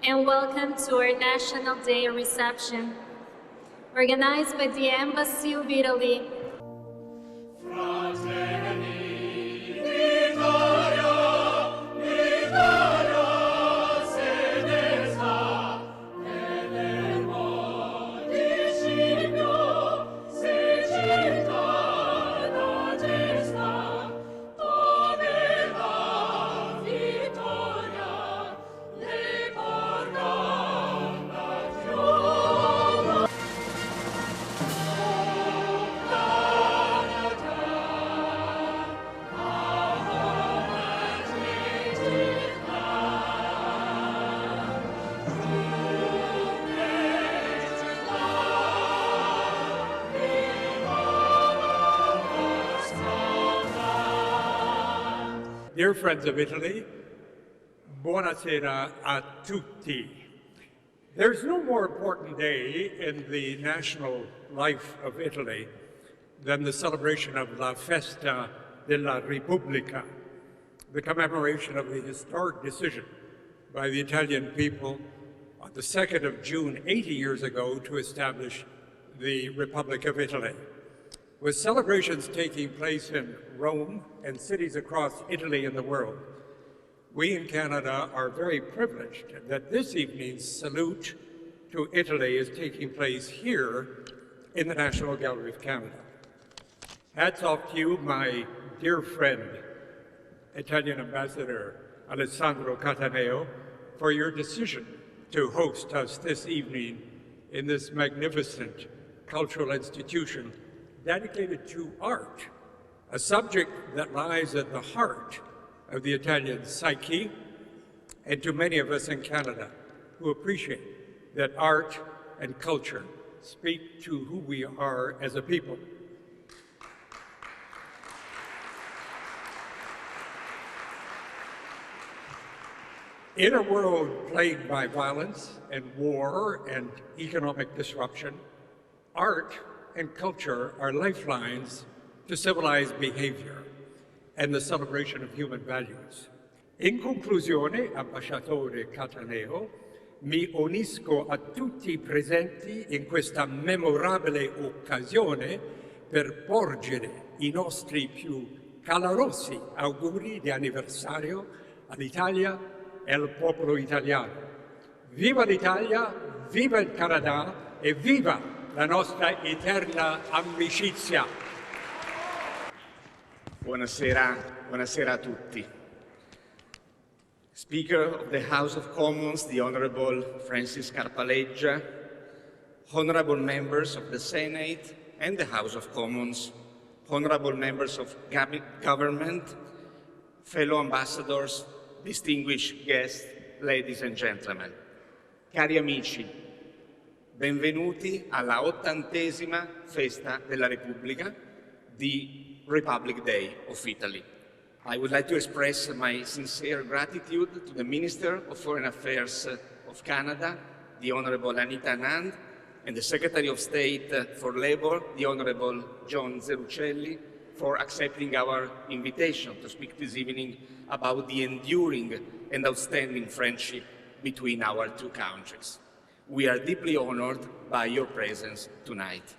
and welcome to our National Day reception, organized by the Embassy of Italy. Dear friends of Italy, buonasera a tutti. There's no more important day in the national life of Italy than the celebration of la Festa della Repubblica, the commemoration of the historic decision by the Italian people on the 2nd of June, 80 years ago, to establish the Republic of Italy. With celebrations taking place in Rome and cities across Italy and the world, we in Canada are very privileged that this evening's salute to Italy is taking place here in the National Gallery of Canada. Hats off to you, my dear friend, Italian Ambassador Alessandro Cattaneo, for your decision to host us this evening in this magnificent cultural institution dedicated to art, a subject that lies at the heart of the Italian psyche, and to many of us in Canada who appreciate that art and culture speak to who we are as a people. In a world plagued by violence and war and economic disruption, art and culture are lifelines to civilized behavior and the celebration of human values. In conclusione, Ambasciatore Cattaneo, mi unisco a tutti i presenti in questa memorabile occasione per porgere i nostri più calorosi auguri di anniversario all'Italia e al popolo italiano. Viva l'Italia, viva il Canada e viva la nostra eterna amicizia. Buonasera a tutti. Speaker of the House of Commons, the Honorable Francis Scarpaleggia, honorable members of the Senate and the House of Commons, honorable members of government, fellow ambassadors, distinguished guests, ladies and gentlemen. Cari amici, benvenuti alla 80ª Festa della Repubblica, the Republic Day of Italy. I would like to express my sincere gratitude to the Minister of Foreign Affairs of Canada, the Honorable Anita Anand, and the Secretary of State for Labour, the Honorable John Zerucelli, for accepting our invitation to speak this evening about the enduring and outstanding friendship between our two countries. We are deeply honored by your presence tonight.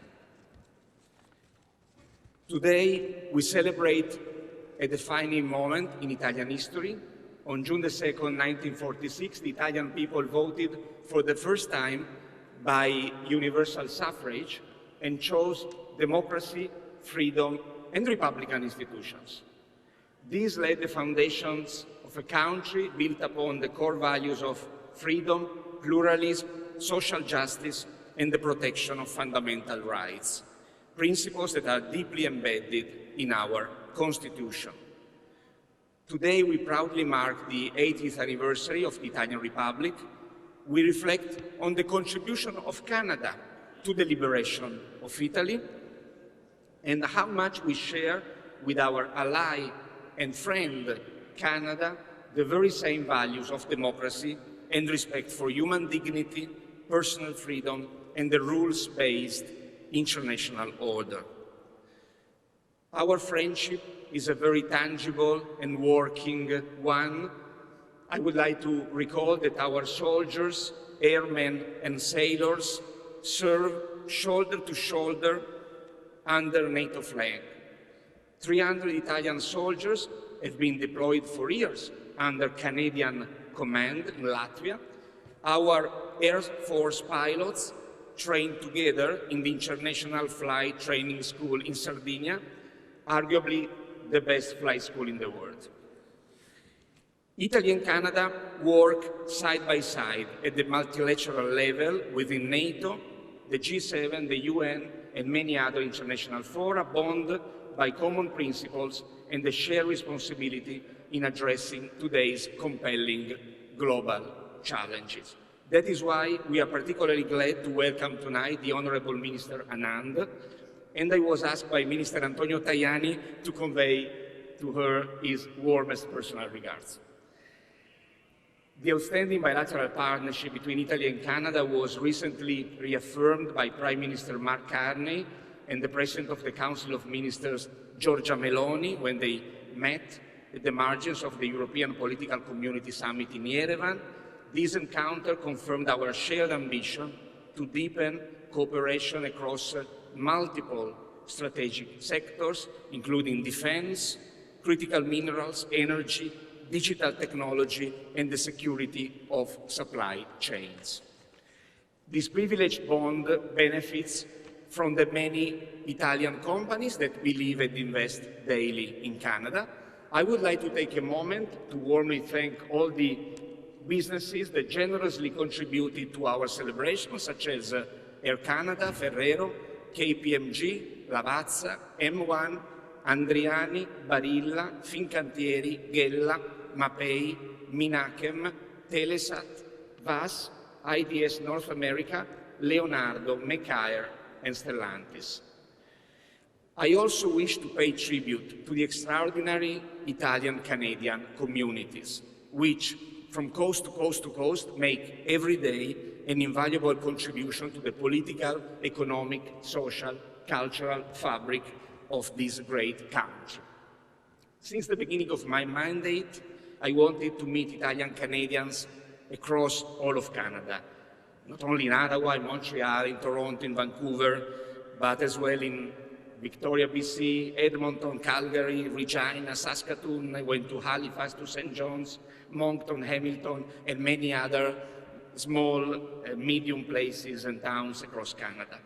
Today, we celebrate a defining moment in Italian history. On June 2nd, 1946, the Italian people voted for the first time by universal suffrage and chose democracy, freedom, and republican institutions. These laid the foundations of a country built upon the core values of freedom, pluralism, social justice, and the protection of fundamental rights, principles that are deeply embedded in our Constitution. Today, we proudly mark the 80th anniversary of the Italian Republic. We reflect on the contribution of Canada to the liberation of Italy and how much we share with our ally and friend, Canada, the very same values of democracy and respect for human dignity, personal freedom, and the rules-based international order. Our friendship is a very tangible and working one, I would like to recall that our soldiers, airmen, and sailors serve shoulder to shoulder under NATO flag. 300 Italian soldiers have been deployed for years under Canadian command in Latvia. Our Air Force pilots trained together in the International Flight Training School in Sardinia, arguably the best flight school in the world. Italy and Canada work side by side at the multilateral level within NATO, the G7, the UN, and many other international fora, bound by common principles and the shared responsibility in addressing today's compelling global challenges. That is why we are particularly glad to welcome tonight the Honorable Minister Anand, and I was asked by Minister Antonio Tajani to convey to her his warmest personal regards. The outstanding bilateral partnership between Italy and Canada was recently reaffirmed by Prime Minister Mark Carney and the President of the Council of Ministers, Giorgia Meloni, when they met at the margins of the European Political Community Summit in Yerevan. This encounter confirmed our shared ambition to deepen cooperation across multiple strategic sectors, including defense, critical minerals, energy, digital technology, and the security of supply chains. This privileged bond benefits from the many Italian companies that believe and invest daily in Canada. I would like to take a moment to warmly thank all the businesses that generously contributed to our celebration, such as Air Canada, Ferrero, KPMG, Lavazza, M1, Andriani, Barilla, Fincantieri, Ghella, Mapei, Minachem, Telesat, VAS, IDS North America, Leonardo, Mecaer, and Stellantis. I also wish to pay tribute to the extraordinary Italian-Canadian communities, which, from coast to coast to coast, make every day an invaluable contribution to the political, economic, social, cultural fabric of this great country. Since the beginning of my mandate, I wanted to meet Italian Canadians across all of Canada, not only in Ottawa, in Montreal, in Toronto, in Vancouver, but as well in Victoria, BC, Edmonton, Calgary, Regina, Saskatoon. I went to Halifax, to St. John's, Moncton, Hamilton, and many other small, medium places and towns across Canada.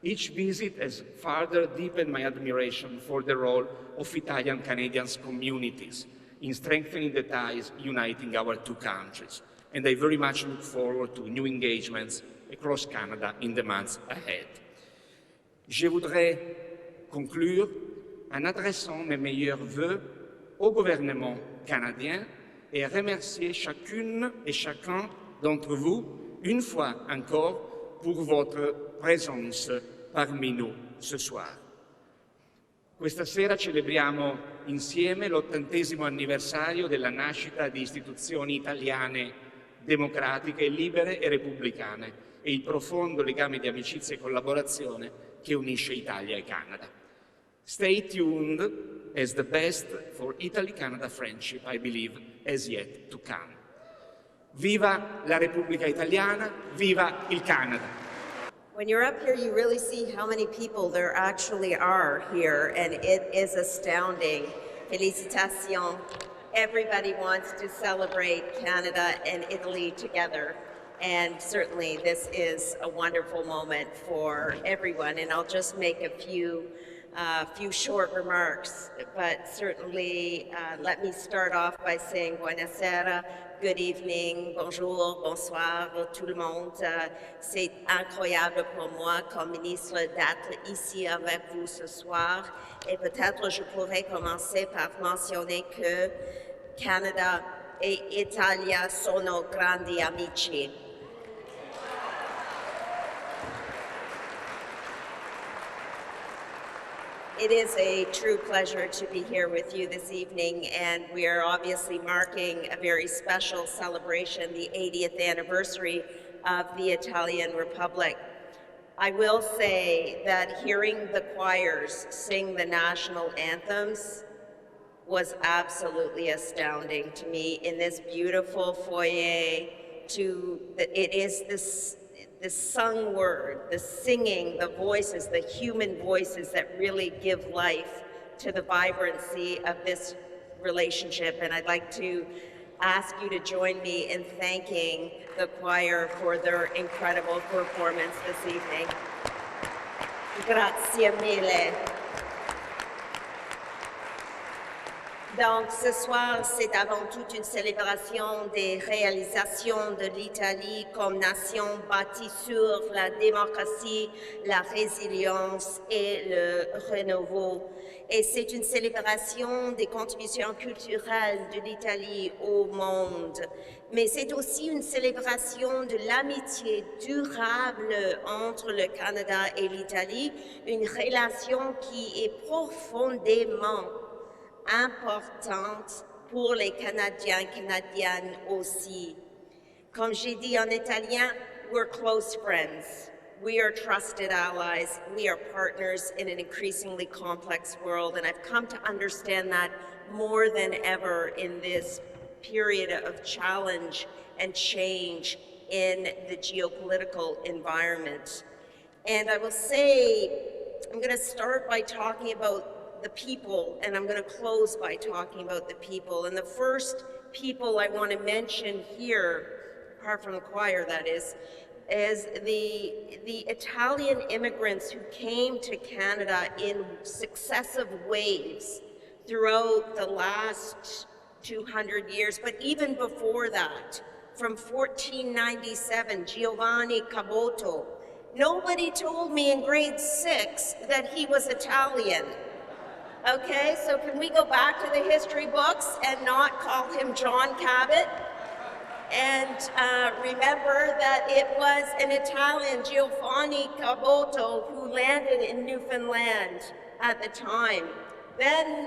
Each visit has further deepened my admiration for the role of Italian Canadians communities in strengthening the ties uniting our two countries. And I very much look forward to new engagements across Canada in the months ahead. Je voudrais conclure en adressant mes meilleurs vœux au gouvernement canadien et remercier chacune et chacun d'entre vous, une fois encore, pour votre présence parmi nous ce soir. Questa sera celebriamo insieme l'80° anniversario della nascita di istituzioni italiane democratiche, libere e repubblicane e il profondo legame di amicizia e collaborazione che unisce Italia e Canada. Stay tuned, as the best for Italy-Canada friendship, I believe, has yet to come. Viva la Repubblica Italiana, viva il Canada! When you're up here, you really see how many people there actually are here, and it is astounding. Félicitations. Everybody wants to celebrate Canada and Italy together, and certainly this is a wonderful moment for everyone. And I'll just make a few short remarks, but certainly let me start off by saying buonasera, good evening, bonjour, bonsoir, tout le monde. C'est incroyable pour moi comme ministre d'être ici avec vous ce soir. Et peut-être je pourrais commencer par mentionner que Canada et Italia sono grandi amici. It is a true pleasure to be here with you this evening, and we are obviously marking a very special celebration, the 80th anniversary of the Italian Republic. I will say that hearing the choirs sing the national anthems was absolutely astounding to me in this beautiful foyer. It is this sung word, the singing, the voices, the human voices that really give life to the vibrancy of this relationship. And I'd like to ask you to join me in thanking the choir for their incredible performance this evening. Grazie mille. Donc ce soir, c'est avant tout une célébration des réalisations de l'Italie comme nation bâtie sur la démocratie, la résilience et le renouveau. Et c'est une célébration des contributions culturelles de l'Italie au monde. Mais c'est aussi une célébration de l'amitié durable entre le Canada et l'Italie, une relation qui est profondément importante pour les Canadiens, Canadiennes aussi. Comme j'ai dit en italien, we're close friends. We are trusted allies. We are partners in an increasingly complex world, and I've come to understand that more than ever in this period of challenge and change in the geopolitical environment. And I will say, I'm going to start by talking about the people, and I'm going to close by talking about the people. And the first people I want to mention here, apart from the choir that is the Italian immigrants who came to Canada in successive waves throughout the last 200 years, but even before that, from 1497, Giovanni Caboto. Nobody told me in grade 6 that he was Italian. Okay, so can we go back to the history books and not call him John Cabot? And remember that it was an Italian, Giovanni Caboto, who landed in Newfoundland at the time. Then,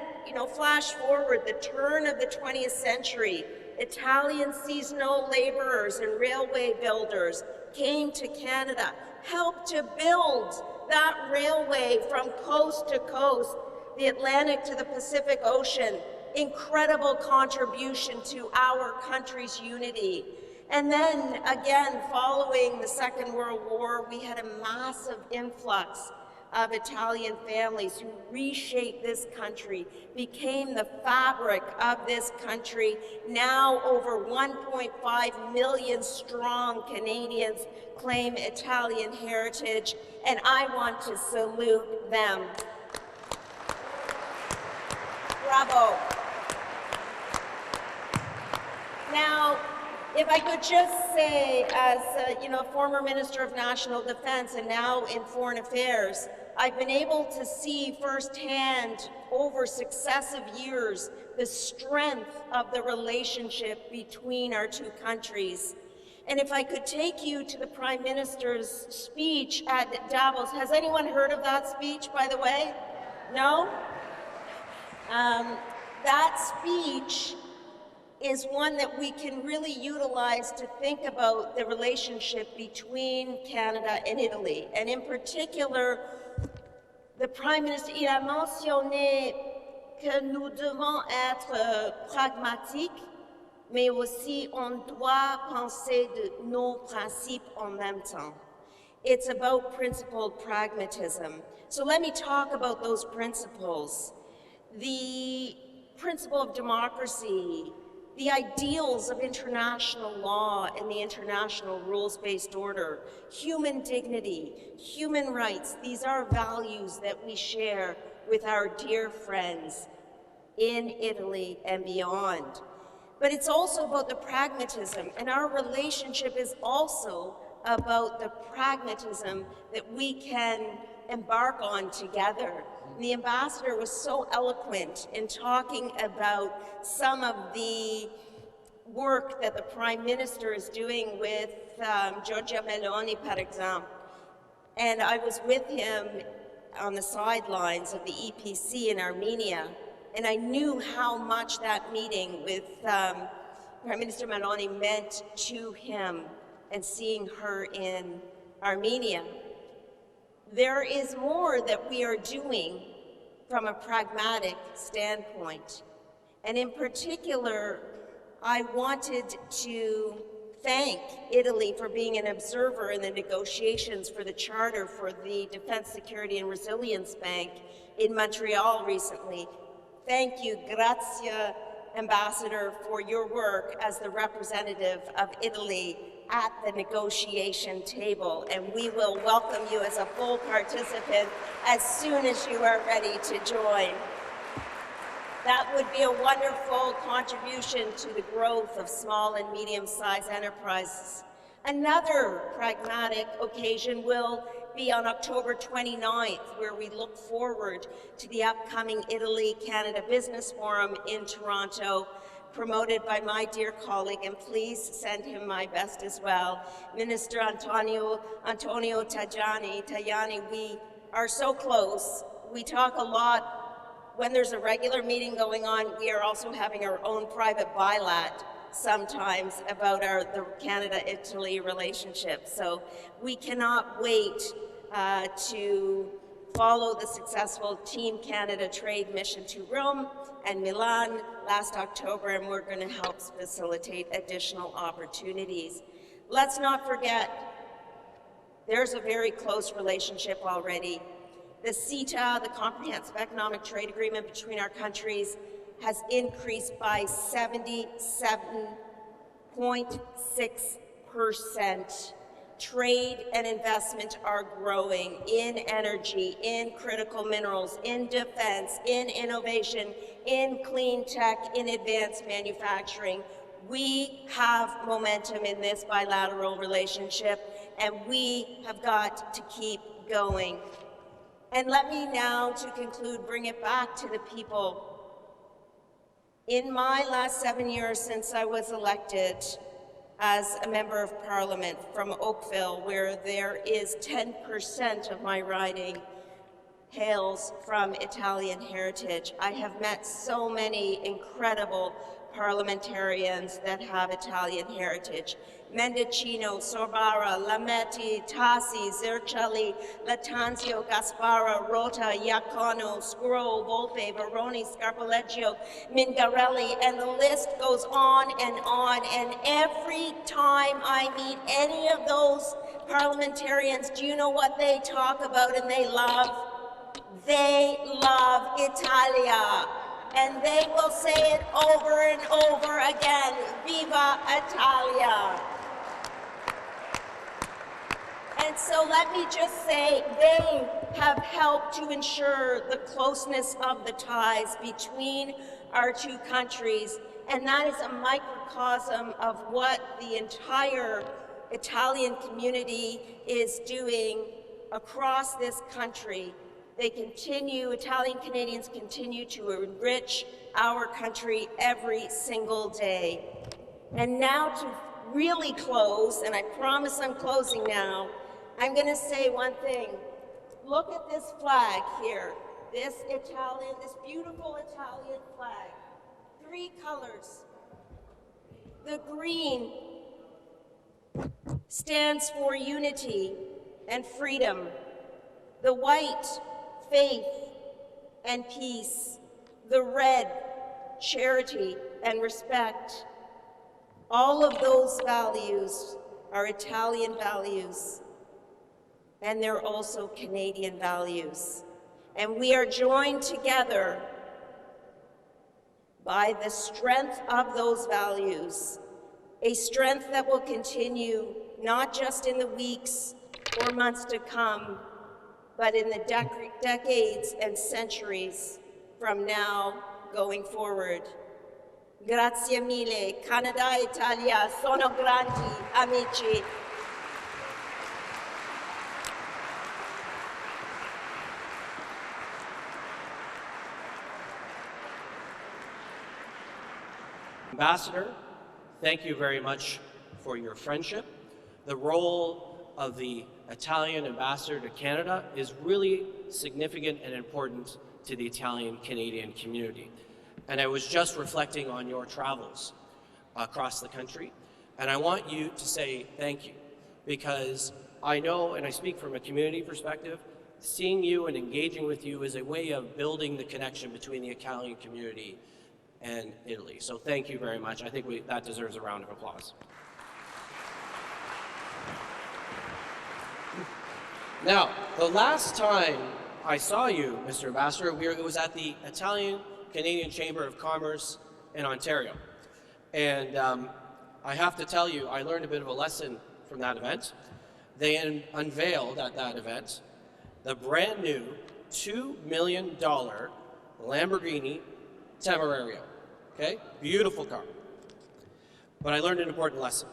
flash forward, the turn of the 20th century, Italian seasonal laborers and railway builders came to Canada, helped to build that railway from coast to coast, the Atlantic to the Pacific Ocean, incredible contribution to our country's unity. And then again, following the Second World War, we had a massive influx of Italian families who reshaped this country, became the fabric of this country. Now over 1.5 million strong Canadians claim Italian heritage, and I want to salute them. Bravo. Now, if I could just say, as former Minister of National Defense and now in Foreign Affairs, I've been able to see firsthand over successive years the strength of the relationship between our two countries. And if I could take you to the Prime Minister's speech at Davos, has anyone heard of that speech, by the way? No? That speech is one that we can really utilize to think about the relationship between Canada and Italy. And in particular, the Prime Minister, il a mentionné que nous devons être pragmatiques, mais aussi on doit penser de nos principes en même temps. It's about principled pragmatism. So let me talk about those principles. The principle of democracy, the ideals of international law and the international rules-based order, human dignity, human rights, these are values that we share with our dear friends in Italy and beyond. But it's also about the pragmatism, and our relationship is also about the pragmatism that we can embark on together. The ambassador was so eloquent in talking about some of the work that the Prime Minister is doing with Giorgia Meloni, par exemple. And I was with him on the sidelines of the EPC in Armenia, and I knew how much that meeting with Prime Minister Meloni meant to him and seeing her in Armenia. There is more that we are doing from a pragmatic standpoint. And in particular, I wanted to thank Italy for being an observer in the negotiations for the charter for the Defense, Security and Resilience Bank in Montreal recently. Thank you, grazie, Ambassador, for your work as the representative of Italy at the negotiation table, and we will welcome you as a full participant as soon as you are ready to join. That would be a wonderful contribution to the growth of small and medium-sized enterprises. Another pragmatic occasion will be on October 29th, where we look forward to the upcoming Italy-Canada Business Forum in Toronto, promoted by my dear colleague, and please send him my best as well, Minister Antonio Tajani. We are so close. We talk a lot. When there's a regular meeting going on, we are also having our own private bilat sometimes about the Canada-Italy relationship. So we cannot wait to follow the successful Team Canada trade mission to Rome and Milan last October, and we're going to help facilitate additional opportunities. Let's not forget, there's a very close relationship already. The CETA, the Comprehensive Economic Trade Agreement between our countries, has increased by 77.6%. Trade and investment are growing in energy, in critical minerals, in defense, in innovation, in clean tech, in advanced manufacturing. We have momentum in this bilateral relationship, and we have got to keep going. And let me now, to conclude, bring it back to the people. In my last 7 years since I was elected as a member of Parliament from Oakville, where there is 10% of my riding hails from Italian heritage, I have met so many incredible parliamentarians that have Italian heritage. Mendicino, Sorbara, Lametti, Tassi, Zercelli, Latanzio, Gaspara, Rota, Iacono, Scuro, Volpe, Veroni, Scarpoleggio, Mingarelli, and the list goes on. And every time I meet any of those parliamentarians, do you know what they talk about and they love? They love Italia. And they will say it over and over again, Viva Italia. And so let me just say, they have helped to ensure the closeness of the ties between our two countries, and that is a microcosm of what the entire Italian community is doing across this country. They continue, Italian Canadians continue to enrich our country every single day. And now to really close, and I promise I'm closing now, I'm going to say one thing. Look at this flag here, this beautiful Italian flag. 3 colors. The green stands for unity and freedom. The white, faith and peace. The red, charity and respect. All of those values are Italian values, and they're also Canadian values. And we are joined together by the strength of those values, a strength that will continue not just in the weeks or months to come, but in the decades and centuries from now going forward. Grazie mille, Canada, Italia, sono grandi, amici. Ambassador, thank you very much for your friendship. The role of the Italian ambassador to Canada is really significant and important to the Italian-Canadian community. And I was just reflecting on your travels across the country, and I want you to say thank you, because I know, and I speak from a community perspective, seeing you and engaging with you is a way of building the connection between the Italian community and Italy. So thank you very much. I think that deserves a round of applause. Now, the last time I saw you, Mr. Ambassador, it was at the Italian-Canadian Chamber of Commerce in Ontario. And I have to tell you, I learned a bit of a lesson from that event. They unveiled at that event the brand new $2 million Lamborghini Temerario. Okay? Beautiful car. But I learned an important lesson.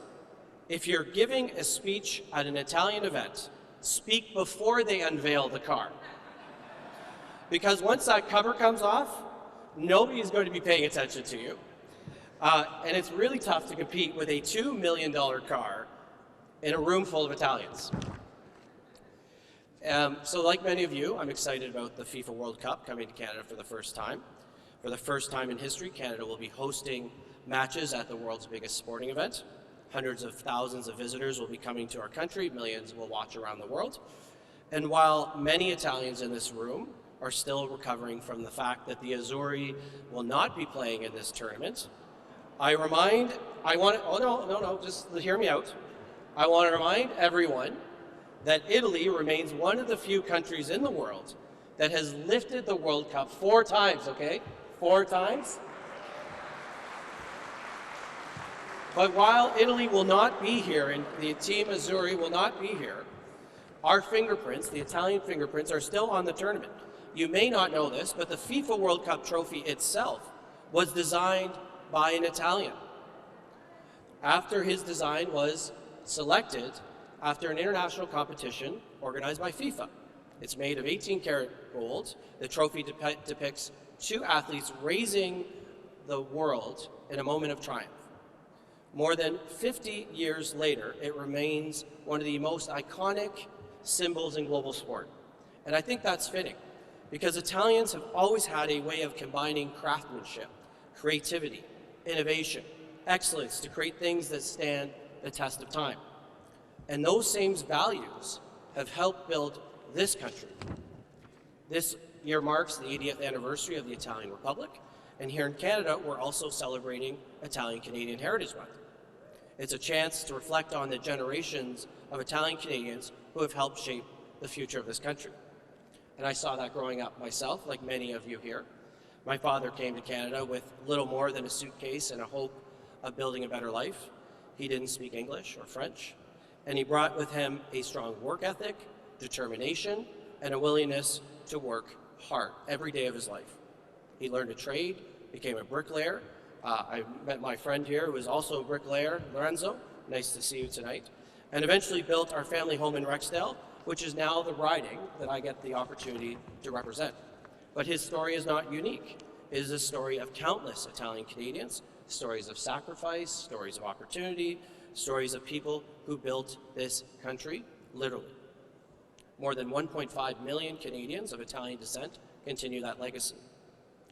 If you're giving a speech at an Italian event, speak before they unveil the car. Because once that cover comes off, nobody is going to be paying attention to you. And it's really tough to compete with a $2 million car in a room full of Italians. So like many of you, I'm excited about the FIFA World Cup coming to Canada for the first time. For the first time in history, Canada will be hosting matches at the world's biggest sporting event. Hundreds of thousands of visitors will be coming to our country. Millions will watch around the world. And while many Italians in this room are still recovering from the fact that the Azzurri will not be playing in this tournament, just hear me out. I want to remind everyone that Italy remains one of the few countries in the world that has lifted the World Cup 4 times, okay? 4 times. But while Italy will not be here and the Team Azzurri will not be here, our fingerprints, the Italian fingerprints, are still on the tournament. You may not know this, but the FIFA World Cup trophy itself was designed by an Italian. After his design was selected after an international competition organized by FIFA. It's made of 18-karat gold. The trophy depicts 2 athletes raising the world in a moment of triumph. More than 50 years later, it remains one of the most iconic symbols in global sport. And I think that's fitting, because Italians have always had a way of combining craftsmanship, creativity, innovation, excellence to create things that stand the test of time. And those same values have helped build this country. This year marks the 80th anniversary of the Italian Republic, and here in Canada, we're also celebrating Italian-Canadian Heritage Month. It's a chance to reflect on the generations of Italian Canadians who have helped shape the future of this country. And I saw that growing up myself, like many of you here. My father came to Canada with little more than a suitcase and a hope of building a better life. He didn't speak English or French, and he brought with him a strong work ethic, determination, and a willingness to work hard every day of his life. He learned a trade, became a bricklayer. I met my friend here who is also a bricklayer, Lorenzo. Nice to see you tonight. And eventually built our family home in Rexdale, which is now the riding that I get the opportunity to represent. But his story is not unique. It is a story of countless Italian Canadians, stories of sacrifice, stories of opportunity, stories of people who built this country, literally. More than 1.5 million Canadians of Italian descent continue that legacy.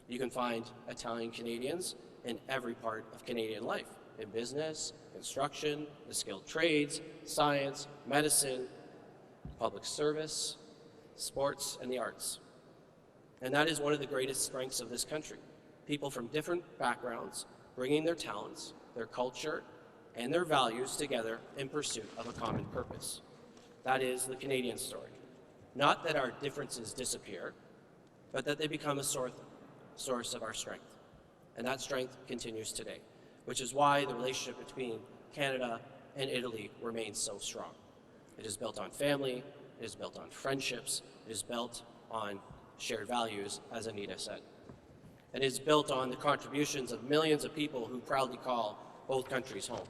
You can find Italian Canadians in every part of Canadian life, in business, construction, the skilled trades, science, medicine, public service, sports, and the arts. And that is one of the greatest strengths of this country. People from different backgrounds bringing their talents, their culture, and their values together in pursuit of a common purpose. That is the Canadian story. Not that our differences disappear, but that they become a source of our strength. And that strength continues today, which is why the relationship between Canada and Italy remains so strong. It is built on family, it is built on friendships, it is built on shared values, as Anita said. And it is built on the contributions of millions of people who proudly call both countries home.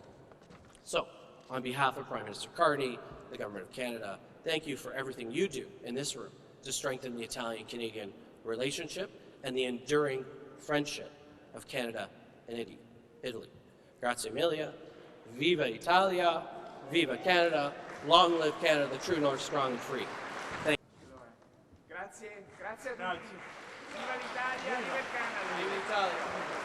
So, on behalf of Prime Minister Carney, the Government of Canada, thank you for everything you do in this room to strengthen the Italian-Canadian relationship and the enduring friendship of Canada and Italy. Grazie mille, viva Italia, viva Canada, long live Canada, the true north, strong and free. Thank you. Grazie a tutti. Viva l'Italia, viva il Canada. Viva Italia.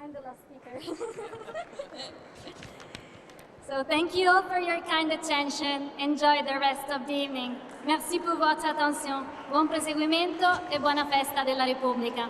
I'm the last speaker. So thank you all for your kind attention. Enjoy the rest of the evening. Merci pour votre attention. Buon proseguimento e buona festa della Repubblica.